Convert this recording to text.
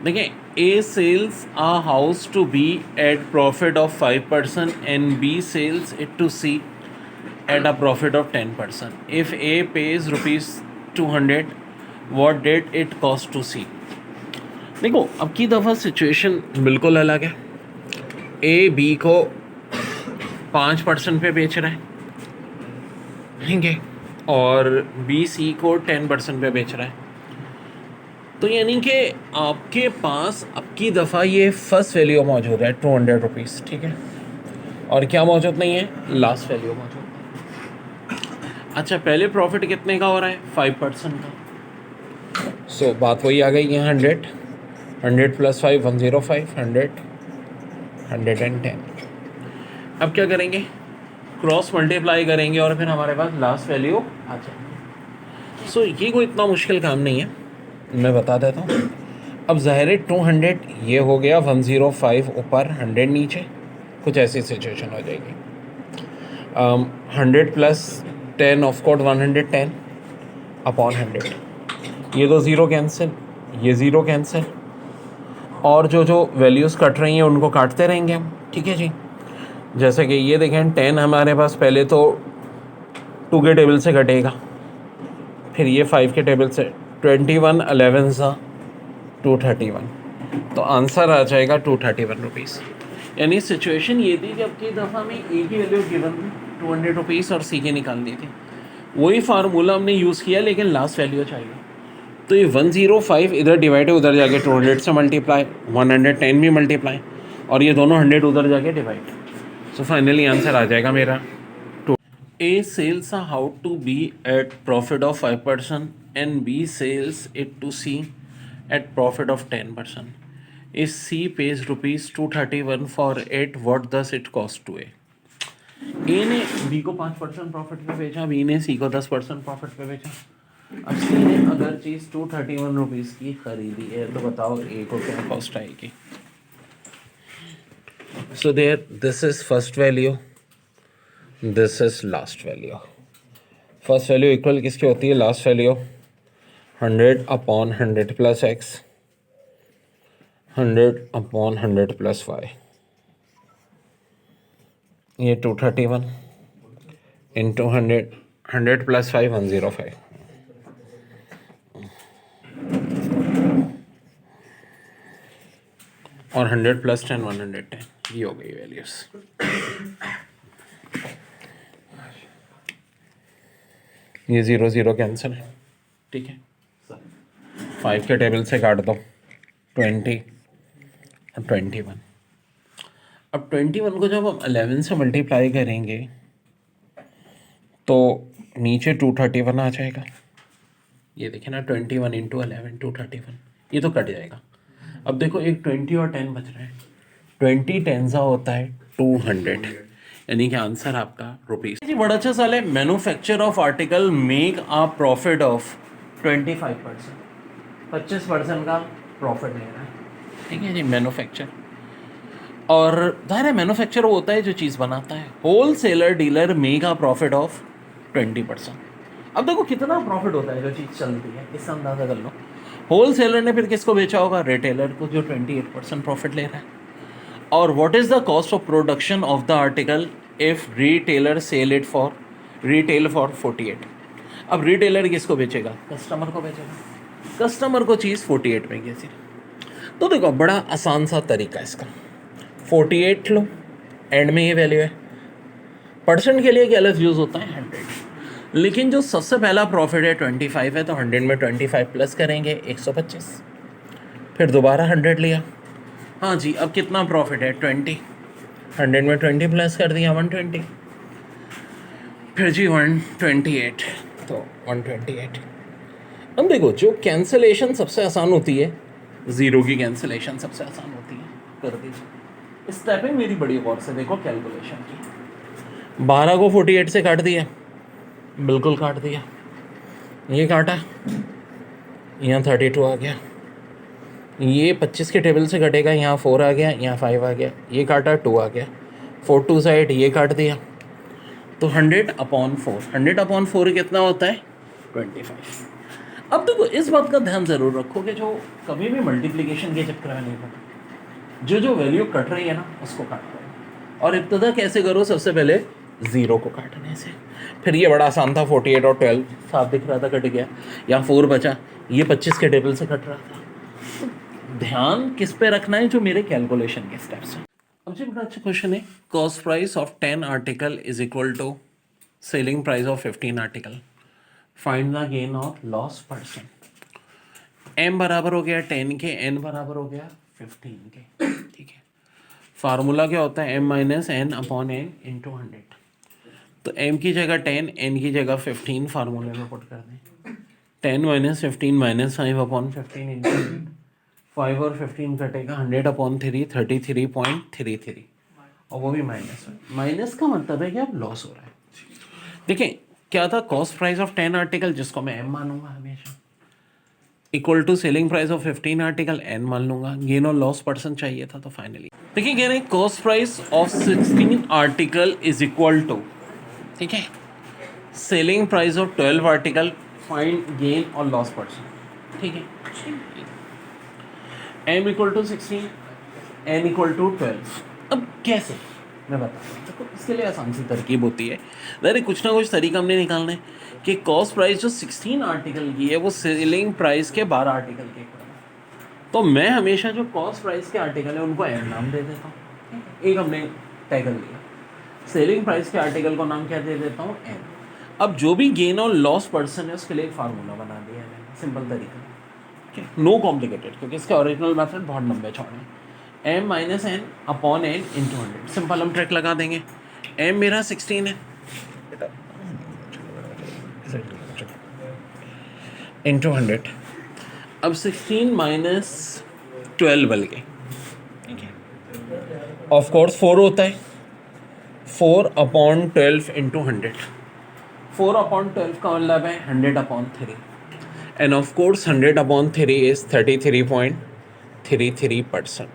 देखिए, A sells a house to B at profit of 5% and B sells it to C at a profit of 10%. If A pays rupees 200, what did it cost to C. देखो, अब की दफ़ा situation बिल्कुल अलग है. A B को 5% पे बेच रहा है, ठीक है, और बी सी को 10% पे बेच रहा है. तो यानी कि आपके पास अब की दफ़ा ये फर्स्ट वैल्यू मौजूद है 200 रुपीज़, ठीक है, और क्या मौजूद नहीं है, लास्ट वैल्यू मौजूद है. अच्छा, पहले प्रॉफिट कितने का हो रहा है, 5% का. सो बात वही आ गई है, 100 प्लस 5 105, 110. अब क्या करेंगे, क्रॉस मल्टीप्लाई करेंगे और फिर हमारे पास लास्ट वैल्यू आ जाएगी. सो ये कोई इतना मुश्किल काम नहीं है, मैं बता देता हूँ. अब ज़ाहिर है 200 ये हो गया, 105 ऊपर 100 नीचे, कुछ ऐसी सिचुएशन हो जाएगी. 100 प्लस 10 ऑफ कोर्स 110 अपॉन 100. ये तो ज़ीरो कैंसिल, ये ज़ीरो कैंसिल, और जो वैल्यूज़ कट रही हैं उनको काटते रहेंगे हम, ठीक है जी. जैसे कि ये देखें, 10 हमारे पास पहले तो 2 के टेबल से कटेगा, फिर ये 5 के टेबल से, 21 11 सा 231, तो आंसर आ जाएगा 231 रुपीज़. यानी सिचुएशन ये थी कि अब की दफ़ा में ए की वैल्यू गिवन थी 200 रुपीज़ और सी की निकाल दी थी. वही फार्मूला हमने यूज़ किया, लेकिन लास्ट वैल्यू चाहिए. तो ये 105 इधर डिवाइड है, उधर जाके 200 से मल्टीप्लाई, 110 भी मल्टीप्लाई, और ये दोनों 100 उधर जाके डिवाइड. सो फाइनली आंसर आ जाएगा मेरा. A sells a house to B at profit of 5% and B sells it to C at profit of 10%. If C pays rupees 231 for it, what does it cost to A? A ने B को 5% profit पे बेचा, B ने C को 10% profit पे बेचा. अब C ने अगर चीज़ 231 रुपीज़ की खरीदी है, तो बताओ A को क्या कॉस्ट आएगी. So there, this is first value, this is last value. First value equal किसकी होती है, last value 100 upon 100 plus x, 100 upon 100 plus y. ये 231 इंटू 100, 100 प्लस 5 105, और 100 प्लस 10 110. ये हो गई वैल्यूज. ये 0 0 कैंसिल है, ठीक है. 5 के टेबल से काट दो, 20 और 21. अब 21 को जब हम 11 से मल्टीप्लाई करेंगे तो नीचे 231 आ जाएगा. ये देखें ना, 21 इंटू 11 231, ये तो कट जाएगा. अब देखो, एक 20 और 10 बच रहा है. 20 10 सा होता है 200, यानी कि आंसर आपका रुपीज़. जी बड़ा अच्छा सवाल है. Manufacture of article make a profit of 25%, 25% का प्रॉफिट ले रहा है, ठीक है जी. मैन्युफैक्चर, और जाहिर है मैन्युफैक्चर वो होता है जो चीज़ बनाता है. Wholesaler dealer make a profit of 20%. अब देखो कितना प्रॉफिट होता है जो चीज़ चलती है, इससे अंदाज़ा कर लो. होल सेलर ने फिर किसको बेचा होगा, रिटेलर को, जो 28% प्रॉफिट ले रहा है. और what is the cost of production of the article if retailer sell it for retail for 48. अब रिटेलर किसको बेचेगा, कस्टमर को बेचेगा. कस्टमर को चीज़ 48 में बेची. तो देखो बड़ा आसान सा तरीका है इसका. 48 लो, एंड में ये वैल्यू है. परसेंट के लिए क्या अलग यूज़ होता है, 100. लेकिन जो सबसे पहला प्रॉफिट है 25 है, तो 100 में 25 प्लस करेंगे 125, फिर दोबारा 100 लिया. हाँ जी, अब कितना प्रॉफिट है, 20. 100 में 20 प्लस कर दिया 120, फिर जी 128, तो 128. अब देखो, जो कैंसिलेशन सबसे आसान होती है, ज़ीरो की कैंसिलेशन सबसे आसान होती है, कर दीजिए. स्टेपिंग मेरी बड़ी गौर से देखो कैलकुलेशन की. 12 को 48 से काट दिया, बिल्कुल काट दिया. ये काटा, यहाँ 32 आ गया. ये 25 के टेबल से कटेगा, यहाँ 4 आ गया, यहाँ 5 आ गया. ये काटा, 2 आ गया. 4 2 साइड ये काट दिया, तो 100 अपॉन 4. 100 अपॉन 4 कितना होता है, 25. अब देखो इस बात का ध्यान जरूर रखो कि जो कभी भी मल्टीप्लिकेशन के चक्कर में नहीं पड़ो, जो वैल्यू कट रही है ना उसको काट दो। और इब्तदा कैसे करो, सबसे पहले ज़ीरो को काटने से। फिर ये बड़ा आसान था, 48 और 12 साफ दिख रहा था, कट गया। यहाँ 4 बचा, ये 25 के टेबल से कट रहा था। तो ध्यान किस पे रखना है, जो मेरे कैलकुलेशन के स्टेप्स हैं। अब जी बड़ा अच्छा क्वेश्चन है, cost price of 10 article is equal to selling price of 15 article, find the gain और लॉस परसेंट। m बराबर हो गया 10 के, n बराबर हो गया 15 के, ठीक है। फार्मूला क्या होता है, m minus n upon n into 100। तो m की जगह 10, n की जगह 15 फार्मूले में पुट कर दें। 10 माइनस 15 माइनस 5 अपॉन 15 इंटू 5 और 15 कटेगा 100 अपॉन 3, 33.33, और वो भी माइनस में। माइनस का मतलब है कि अब लॉस हो रहा है। देखिए क्या था, कॉस्ट प्राइस ऑफ 10 आर्टिकल, जिसको मैं m मानूंगा हमेशा, equal to selling price of 15 article n मान लूंगा। गेन और लॉस परसेंट चाहिए था, तो फाइनली देखिए कह रहे हैं cost price of 16 article is equal to, ठीक है, selling price of 12 article, find gain और लॉस परसेंट, ठीक है। m equal to 16, n equal to 12। अब कैसे, मैं बताता हूँ। देखो इसके लिए आसान सी तरकीब होती है, अरे कुछ ना कुछ तरीका हमने निकालना है कि कॉस्ट प्राइस जो 16 आर्टिकल की है वो सेलिंग प्राइस के 12 आर्टिकल के इक्वल है। तो मैं हमेशा जो कॉस्ट प्राइस के आर्टिकल है उनको m नाम दे देता हूँ। एक हमने तय कर लिया, सेलिंग प्राइस के आर्टिकल को नाम क्या दे देता हूँ, m। अब जो भी गेन और लॉस पर्सन है उसके लिए एक फार्मूला बना दिया है मैंने, सिंपल तरीका, नो कॉम्प्लिकेटेड, क्योंकि इसका ओरिजिनल मेथड बहुत लंबे चौड़े हैं। m minus n upon n into 100, simple हम ट्रिक लगा देंगे। m मेरा 16 है इंटू 100। अब 16 माइनस 12 बल गए, ठीक है। ऑफ कोर्स 4 होता है, 4 अपॉन 12 इंटू 100। 4 अपॉन 12 का मतलब है 100 upon 3, end of course 100 upon 3 is 33.33%।